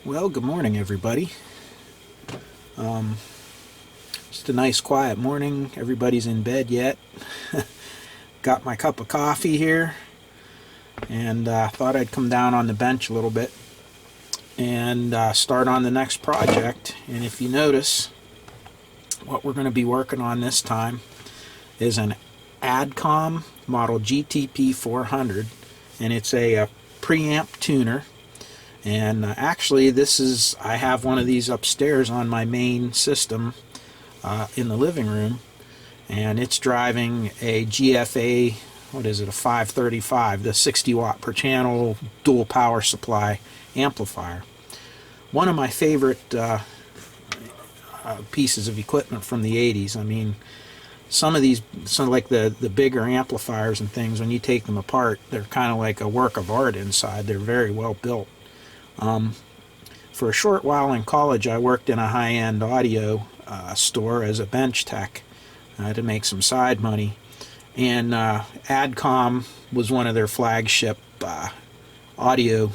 Well, good morning, everybody. Just a nice quiet morning. Everybody's in bed yet. Got my cup of coffee here, and thought I'd come down on the bench a little bit and start on the next project. And if you notice, what we're going to be working on this time is an Adcom model GTP-400, and it's a preamp tuner. And actually, I have one of these upstairs on my main system in the living room, and it's driving a GFA, what is it, a 535, the 60 watt per channel dual power supply amplifier. One of my favorite pieces of equipment from the 80s. I mean, some like the bigger amplifiers and things, when you take them apart, they're kind of like a work of art inside. They're very well built. For a short while in college, I worked in a high-end audio store as a bench tech to make some side money, and Adcom was one of their flagship audio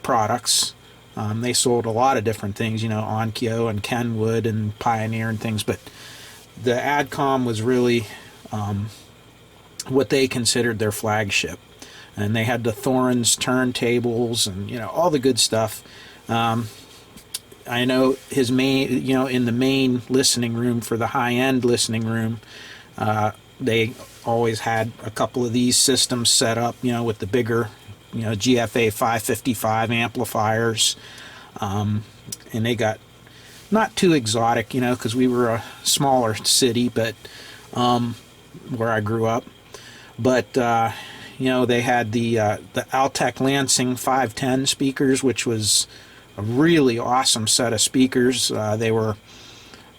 products. They sold a lot of different things, Onkyo and Kenwood and Pioneer and things, but the Adcom was really what they considered their flagship. And they had the Thorns turntables and all the good stuff. I know his main, in the main listening room for the high-end listening room, they always had a couple of these systems set up, with the bigger, GFA 555 amplifiers, and they got not too exotic, because we were a smaller city, but where I grew up, but. They had the Altec Lansing 510 speakers, which was a really awesome set of speakers. They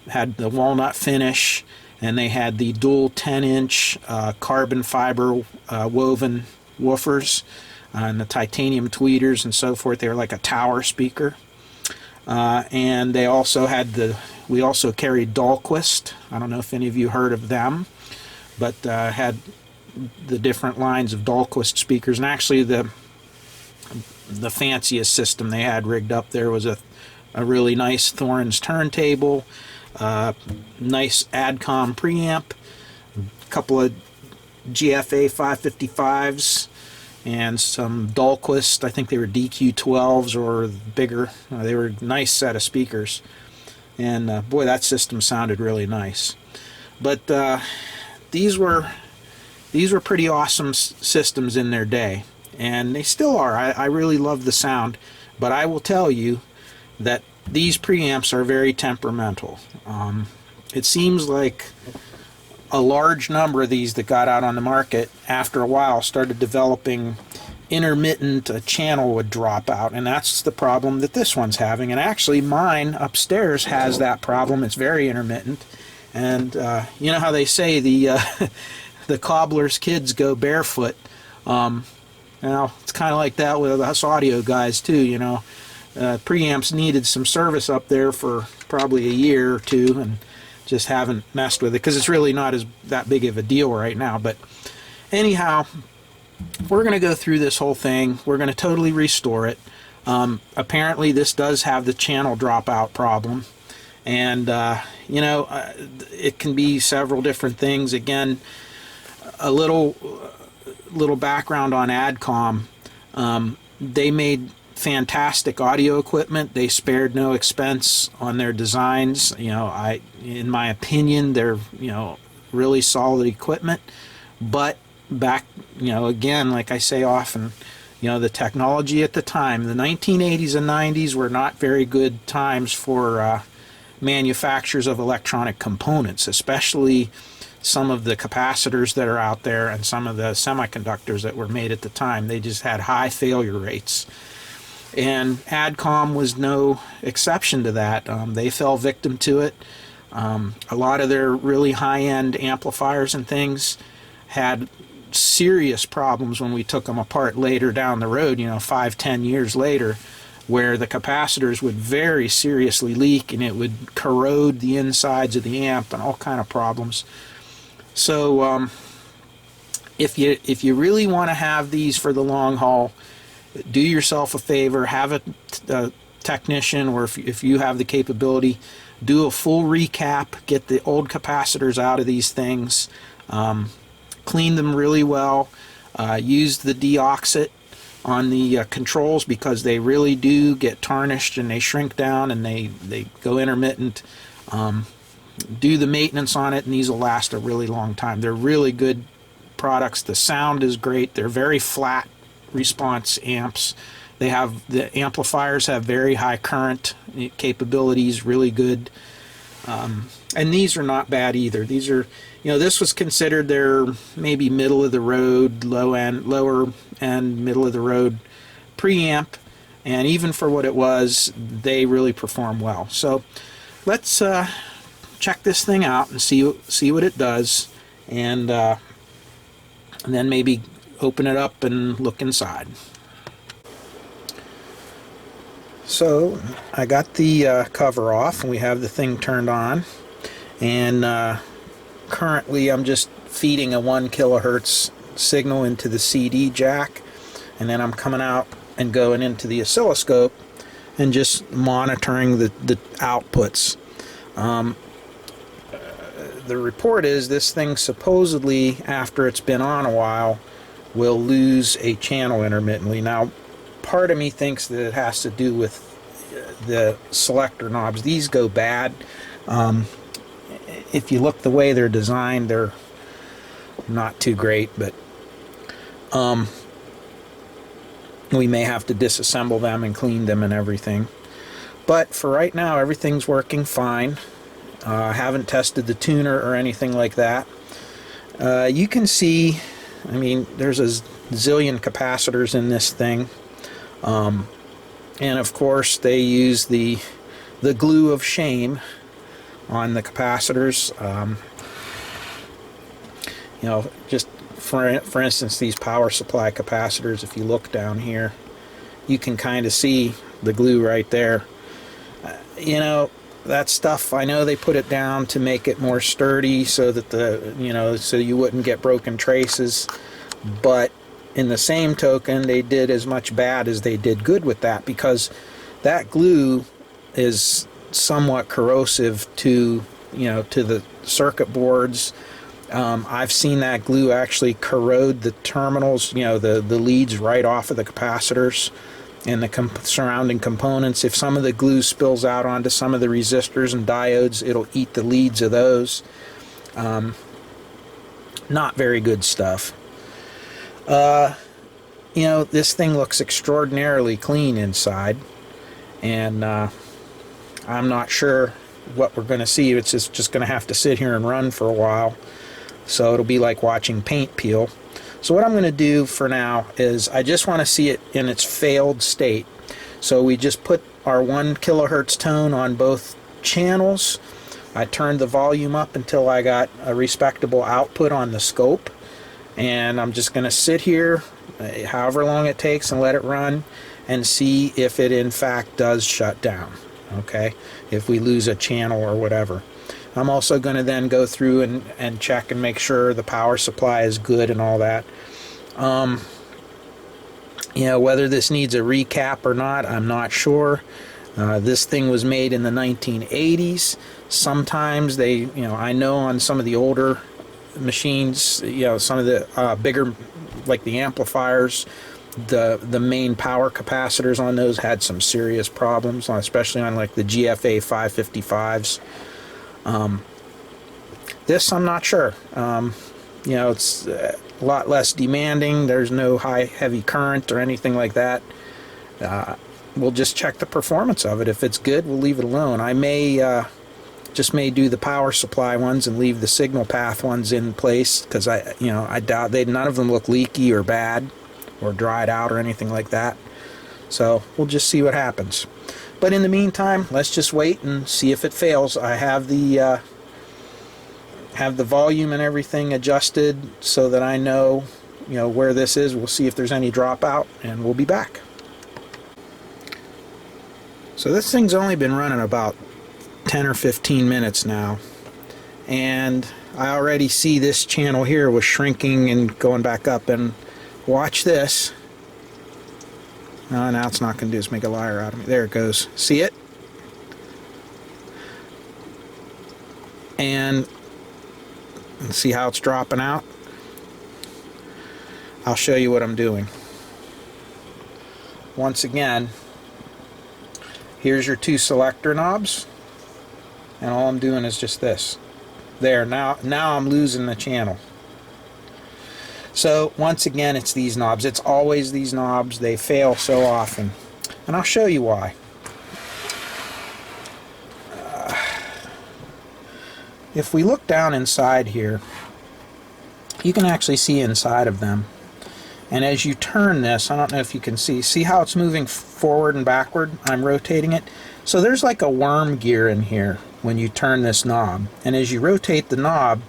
had the walnut finish, and they had the dual 10-inch carbon fiber woven woofers and the titanium tweeters and so forth. They were like a tower speaker. And they also we also carried Dahlquist. I don't know if any of you heard of them, but had the different lines of Dahlquist speakers, and actually the fanciest system they had rigged up there was a really nice Thorns turntable, nice Adcom preamp, a couple of GFA 555s, and some Dahlquist, I think they were DQ12s or bigger. They were a nice set of speakers, and boy, that system sounded really nice. But these were pretty awesome systems in their day, and they still are. I really love the sound, but I will tell you that these preamps are very temperamental. It seems like a large number of these that got out on the market after a while started developing intermittent, a channel would drop out, and that's the problem that this one's having. And actually mine upstairs has that problem. It's very intermittent, and you know how they say the cobbler's kids go barefoot. It's kind of like that with us audio guys too. Preamps needed some service up there for probably a year or two, and just haven't messed with it because it's really not that big of a deal right now. But anyhow, we're going to go through this whole thing. We're going to totally restore it. Apparently, this does have the channel dropout problem, and it can be several different things. Again, a little background on Adcom. They made fantastic audio equipment. They spared no expense on their designs. In my opinion, they're really solid equipment. But back, again, like I say often, the technology at the time, the 1980s and 90s were not very good times for manufacturers of electronic components, especially some of the capacitors that are out there and some of the semiconductors that were made at the time. They just had high failure rates. And Adcom was no exception to that. They fell victim to it. A lot of their really high-end amplifiers and things had serious problems when we took them apart later down the road, 5-10 years later, where the capacitors would very seriously leak and it would corrode the insides of the amp and all kind of problems. So if you really want to have these for the long haul, do yourself a favor, have a technician, or if you have the capability, do a full recap, get the old capacitors out of these things, clean them really well, use the deoxit on the controls, because they really do get tarnished and they shrink down and they go intermittent. Do the maintenance on it, and these will last a really long time. They're really good products. The sound is great. They're very flat response amps. They have, the amplifiers have very high current capabilities, really good. And these are not bad either. These are, this was considered their maybe middle of the road, lower end, middle of the road preamp, and even for what it was, they really perform well. So let's check this thing out and see what it does, and then maybe open it up and look inside. So I got the cover off, and we have the thing turned on, and currently I'm just feeding a 1 kilohertz signal into the CD jack, and then I'm coming out and going into the oscilloscope and just monitoring the outputs. The report is this thing supposedly, after it's been on a while, will lose a channel intermittently. Now, part of me thinks that it has to do with the selector knobs. These go bad. If you look the way they're designed, they're not too great, but we may have to disassemble them and clean them and everything. But for right now, everything's working fine. I haven't tested the tuner or anything like that. You can see, I mean, there's a zillion capacitors in this thing. And of course they use the glue of shame on the capacitors. Just for instance, these power supply capacitors, if you look down here, you can kind of see the glue right there. That stuff, I know they put it down to make it more sturdy so that so you wouldn't get broken traces, but in the same token, they did as much bad as they did good with that, because that glue is somewhat corrosive to the circuit boards. I've seen that glue actually corrode the terminals, the leads right off of the capacitors and the surrounding components. If some of the glue spills out onto some of the resistors and diodes, it'll eat the leads of those. Not very good stuff. This thing looks extraordinarily clean inside, and I'm not sure what we're going to see. It's just going to have to sit here and run for a while, so it'll be like watching paint peel. So what I'm going to do for now is I just want to see it in its failed state. So we just put our 1 kilohertz tone on both channels. I turned the volume up until I got a respectable output on the scope, and I'm just going to sit here however long it takes and let it run and see if it in fact does shut down. Okay, if we lose a channel or whatever. I'm also going to then go through and check and make sure the power supply is good and all that. Whether this needs a recap or not, I'm not sure. This thing was made in the 1980s. Sometimes they, I know on some of the older machines, some of the bigger, like the amplifiers, the main power capacitors on those had some serious problems, especially on like the GFA 555s. This I'm not sure. It's a lot less demanding. There's no heavy current or anything like that. We'll just check the performance of it. If it's good, we'll leave it alone. I may may do the power supply ones and leave the signal path ones in place, because I doubt none of them look leaky or bad or dried out or anything like that. So we'll just see what happens. But in the meantime, let's just wait and see if it fails. I have the volume and everything adjusted so that I know, where this is. We'll see if there's any dropout, and we'll be back. So this thing's only been running about 10 or 15 minutes now, and I already see this channel here was shrinking and going back up, and watch this. Oh, now it's not going to do is make a liar out of me. There it goes. See it? And see how it's dropping out? I'll show you what I'm doing. Once again, here's your two selector knobs, and all I'm doing is just this. There, now I'm losing the channel. So once again, it's these knobs. It's always these knobs. They fail so often, and I'll show you why. If we look down inside here, you can actually see inside of them. And as you turn this, I don't know if you can see how it's moving forward and backward? I'm rotating it. So there's like a worm gear in here when you turn this knob. And as you rotate the knob,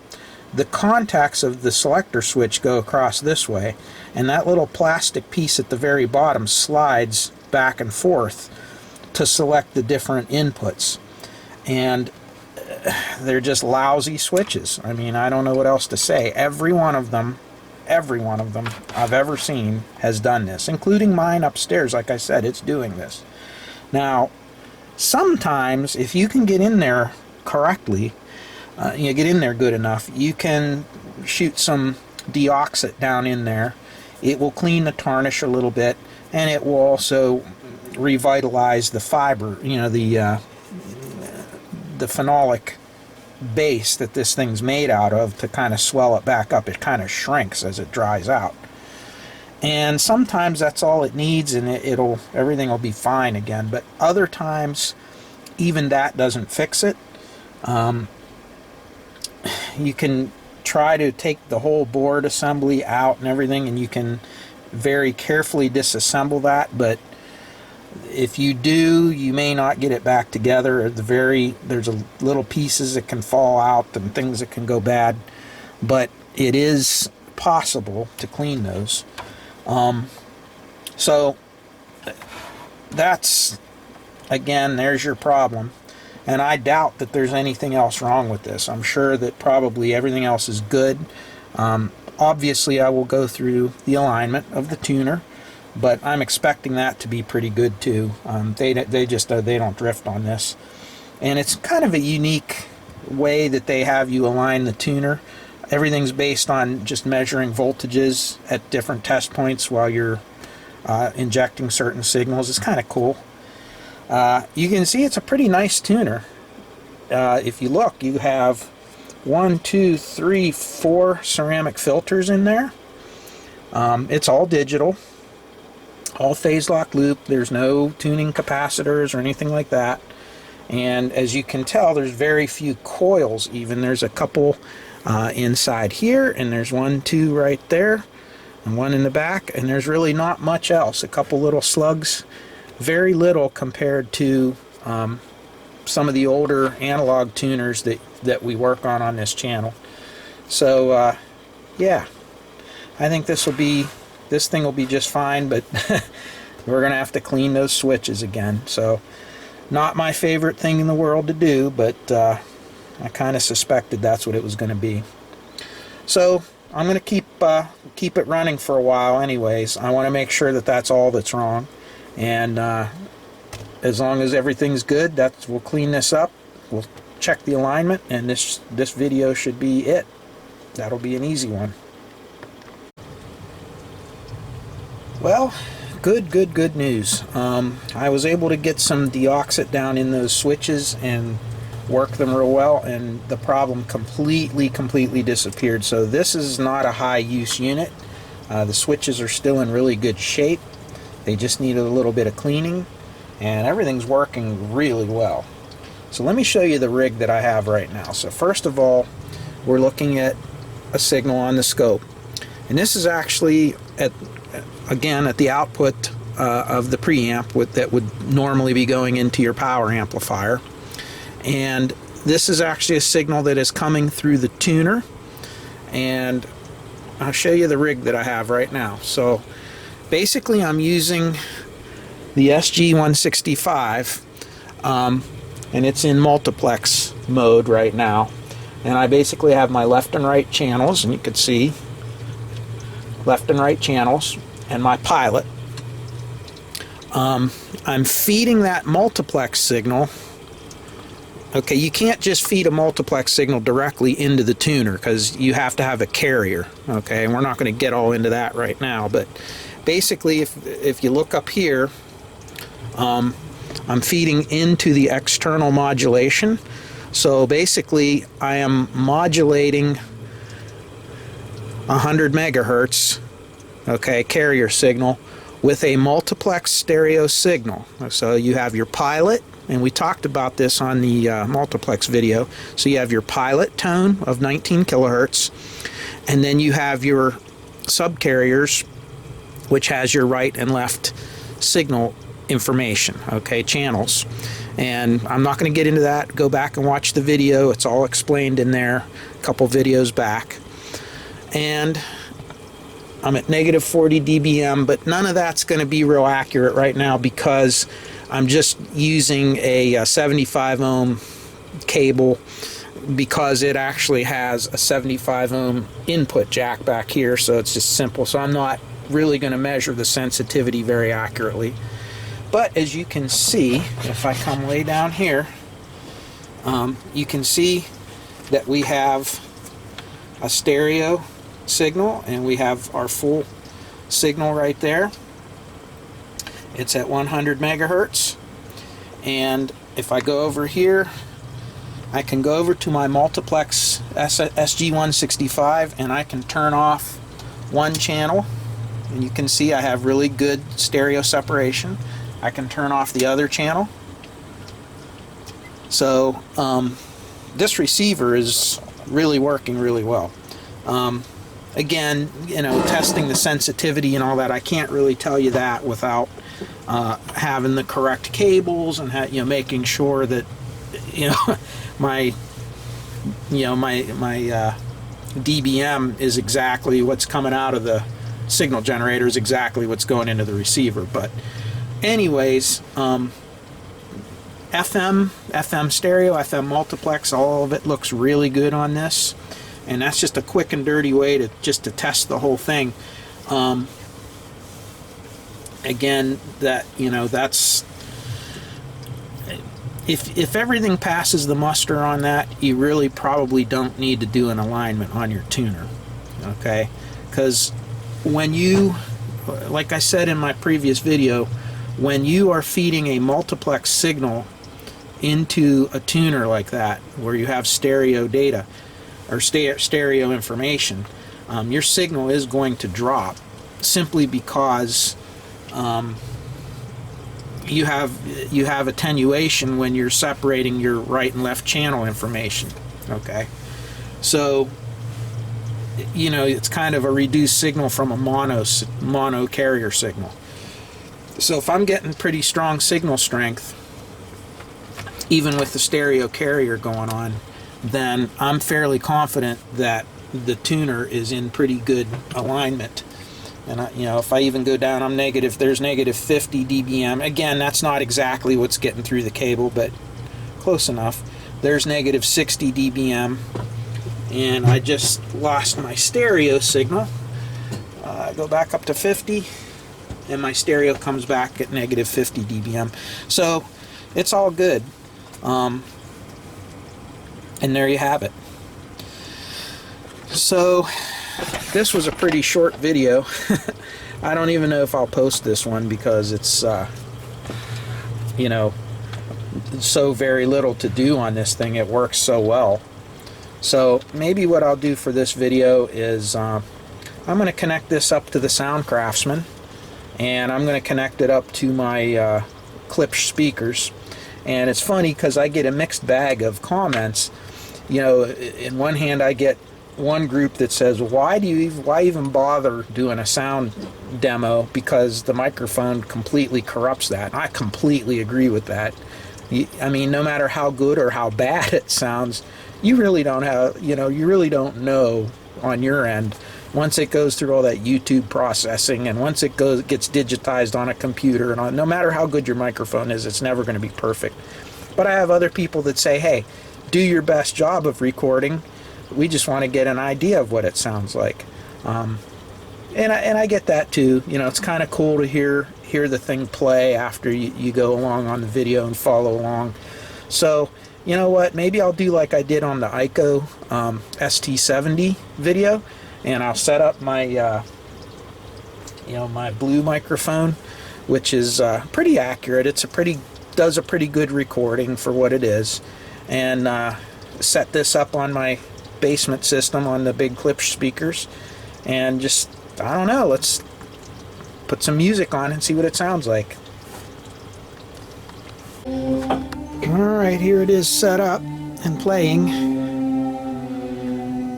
the contacts of the selector switch go across this way, and that little plastic piece at the very bottom slides back and forth to select the different inputs. And they're just lousy switches. I mean, I don't know what else to say. Every one of them I've ever seen has done this, including mine upstairs. Like I said, it's doing this. Now, sometimes if you can get in there correctly, you get in there good enough, you can shoot some deoxit down in there. It will clean the tarnish a little bit, and it will also revitalize the fiber, you know, the phenolic base that this thing's made out of, to kind of swell it back up. It kind of shrinks as it dries out, and sometimes that's all it needs, and everything will be fine again. But other times, even that doesn't fix it. You can try to take the whole board assembly out and everything, and you can very carefully disassemble that, but if you do, you may not get it back together. There's little pieces that can fall out and things that can go bad, but it is possible to clean those. So that's, again, there's your problem. And I doubt that there's anything else wrong with this. I'm sure that probably everything else is good. Obviously, I will go through the alignment of the tuner, but I'm expecting that to be pretty good too. They don't drift on this, and it's kind of a unique way that they have you align the tuner. Everything's based on just measuring voltages at different test points while you're injecting certain signals. It's kind of cool. You can see it's a pretty nice tuner. If you look, you have 1, 2, 3, 4 ceramic filters in there. It's all digital, all phase lock loop. There's no tuning capacitors or anything like that. And as you can tell, there's very few coils even. There's a couple inside here, and there's 1, 2 right there, and 1 in the back, and there's really not much else. A couple little slugs. Very little compared to some of the older analog tuners that we work on this channel. So yeah, I think this thing will be just fine, but we're gonna have to clean those switches again. So not my favorite thing in the world to do, but I kind of suspected that's what it was going to be. So I'm going to keep it running for a while anyways. I want to make sure that that's all that's wrong. And as long as everything's good, we'll clean this up, we'll check the alignment, and this video should be it. That'll be an easy one. Well, good news. I was able to get some deoxit down in those switches and work them real well, and the problem completely disappeared. So this is not a high use unit. The switches are still in really good shape. They just need a little bit of cleaning, and everything's working really well. So let me show you the rig that I have right now. So first of all, we're looking at a signal on the scope, and this is actually again at the output of the preamp that would normally be going into your power amplifier. And this is actually a signal that is coming through the tuner, and I'll show you the rig that I have right now. So basically I'm using the SG-165, and it's in multiplex mode right now, and I basically have my left and right channels, and you can see left and right channels, and my pilot. I'm feeding that multiplex signal. Okay, you can't just feed a multiplex signal directly into the tuner because you have to have a carrier. Okay, and we're not going to get all into that right now, but basically if you look up here, I'm feeding into the external modulation. So basically I am modulating 100 megahertz, okay, carrier signal with a multiplex stereo signal. So you have your pilot, and we talked about this on the multiplex video. So you have your pilot tone of 19 kilohertz, and then you have your subcarriers, which has your right and left signal information, okay, channels. And I'm not going to get into that. Go back and watch the video. It's all explained in there a couple videos back. And I'm at negative 40 dBm, but none of that's going to be real accurate right now because I'm just using a 75 ohm cable because it actually has a 75 ohm input jack back here, so it's just simple. So I'm not really going to measure the sensitivity very accurately. But as you can see, if I come way down here, you can see that we have a stereo signal and we have our full signal right there. It's at 100 megahertz, and if I go over here, I can go over to my multiplex SG165 and I can turn off one channel, and you can see I have really good stereo separation. I can turn off the other channel. So this receiver is really working really well. Again, you know, testing the sensitivity and all that, I can't really tell you that without having the correct cables and you know, making sure that, you know, my dBm is exactly what's coming out of the signal generator, is exactly what's going into the receiver. But anyways, FM stereo, FM multiplex, all of it looks really good on this. And that's just a quick and dirty way to test the whole thing. Again, that, you know, that's, if everything passes the muster on that, you really probably don't need to do an alignment on your tuner, okay? Because when you, like I said in my previous video, when you are feeding a multiplex signal into a tuner like that, where you have stereo data or stereo information, your signal is going to drop simply because you have attenuation when you're separating your right and left channel information. Okay, so you know, it's kind of a reduced signal from a mono carrier signal. So if I'm getting pretty strong signal strength, even with the stereo carrier going on, then I'm fairly confident that the tuner is in pretty good alignment. And you know, if I even go down, there's negative 50 dBm. Again, that's not exactly what's getting through the cable, but close enough. There's negative 60 dBm, and I just lost my stereo signal. I go back up to 50, and my stereo comes back at negative 50 dBm. So it's all good. And there you have it. So this was a pretty short video. I don't even know if I'll post this one because it's you know, so very little to do on this thing. It works so well. So maybe what I'll do for this video is I'm going to connect this up to the Soundcraftsmen, and I'm going to connect it up to my Klipsch speakers. And it's funny because I get a mixed bag of comments. You know, in one hand I get one group that says, why even bother doing a sound demo, because the microphone completely corrupts that. And I completely agree with that. I mean, no matter how good or how bad it sounds, you really don't have, you know, you really don't know on your end. Once it goes through all that YouTube processing, and once it gets digitized on a computer, and no matter how good your microphone is, it's never going to be perfect. But I have other people that say, hey, do your best job of recording. We just want to get an idea of what it sounds like. And I get that too. You know, it's kind of cool to hear the thing play after you go along on the video and follow along. So, you know what? Maybe I'll do like I did on the ICO ST70 video, and I'll set up my you know, my blue microphone, which is pretty accurate. Does a pretty good recording for what it is, and set this up on my basement system on the big Klipsch speakers, and just, I don't know, let's put some music on and see what it sounds like. Alright, here it is set up and playing,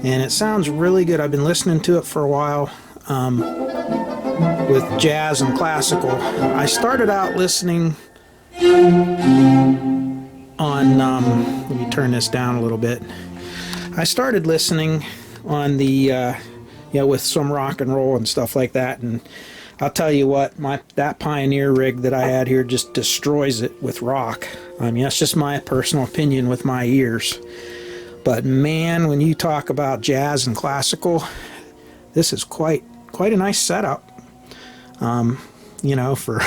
and it sounds really good. I've been listening to it for a while with jazz and classical. I started out listening on, let me turn this down a little bit. I started listening on the, you know, with some rock and roll and stuff like that, and I'll tell you what, that Pioneer rig that I had here just destroys it with rock. I mean, that's just my personal opinion with my ears. But man, when you talk about jazz and classical, this is quite a nice setup. You know, for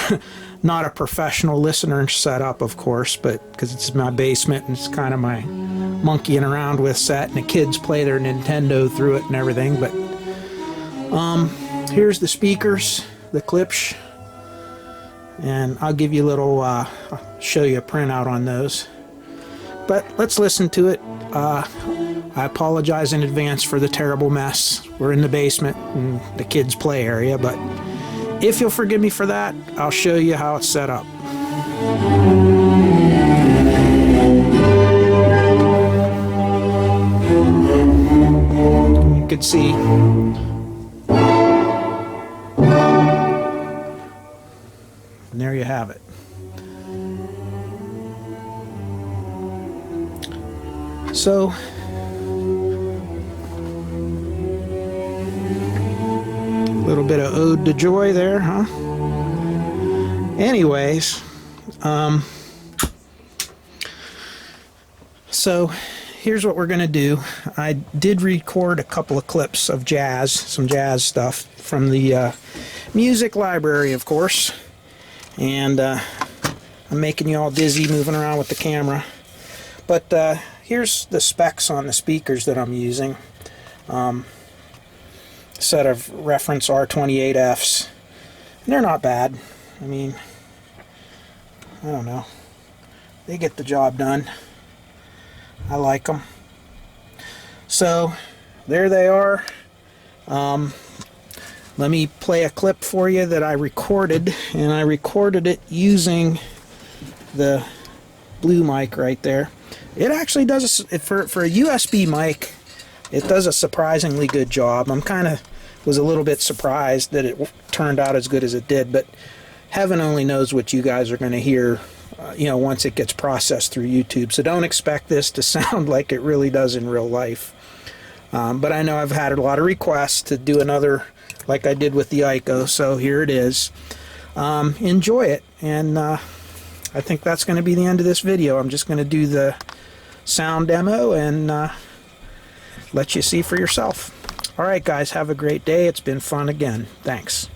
not a professional listener setup, of course, but because it's my basement and it's kind of my monkeying around with set, and the kids play their Nintendo through it and everything. But here's the speakers, the Klipsch, and I'll give you a little, I'll show you a printout on those. But let's listen to it. I apologize in advance for the terrible mess. We're in the basement and the kids' play area, but if you'll forgive me for that, I'll show you how it's set up. You can see. And there you have it. So, a little bit of ode to joy there, huh? Anyways, so here's what we're gonna do. I did record a couple of clips of jazz, some jazz stuff from the music library, of course, and I'm making you all dizzy moving around with the camera. But here's the specs on the speakers that I'm using. Set of reference R28Fs. And they're not bad. I mean, I don't know. They get the job done. I like them. So, there they are. Let me play a clip for you that I recorded, and I recorded it using the blue mic right there. It actually does, for a USB mic, it does a surprisingly good job. I'm was a little bit surprised that it turned out as good as it did, but heaven only knows what you guys are going to hear, you know, once it gets processed through YouTube. So don't expect this to sound like it really does in real life. But I know I've had a lot of requests to do another like I did with the ICO, so here it is. Enjoy it, and I think that's going to be the end of this video. I'm just going to do the sound demo and let you see for yourself. Alright guys, have a great day. It's been fun again. Thanks.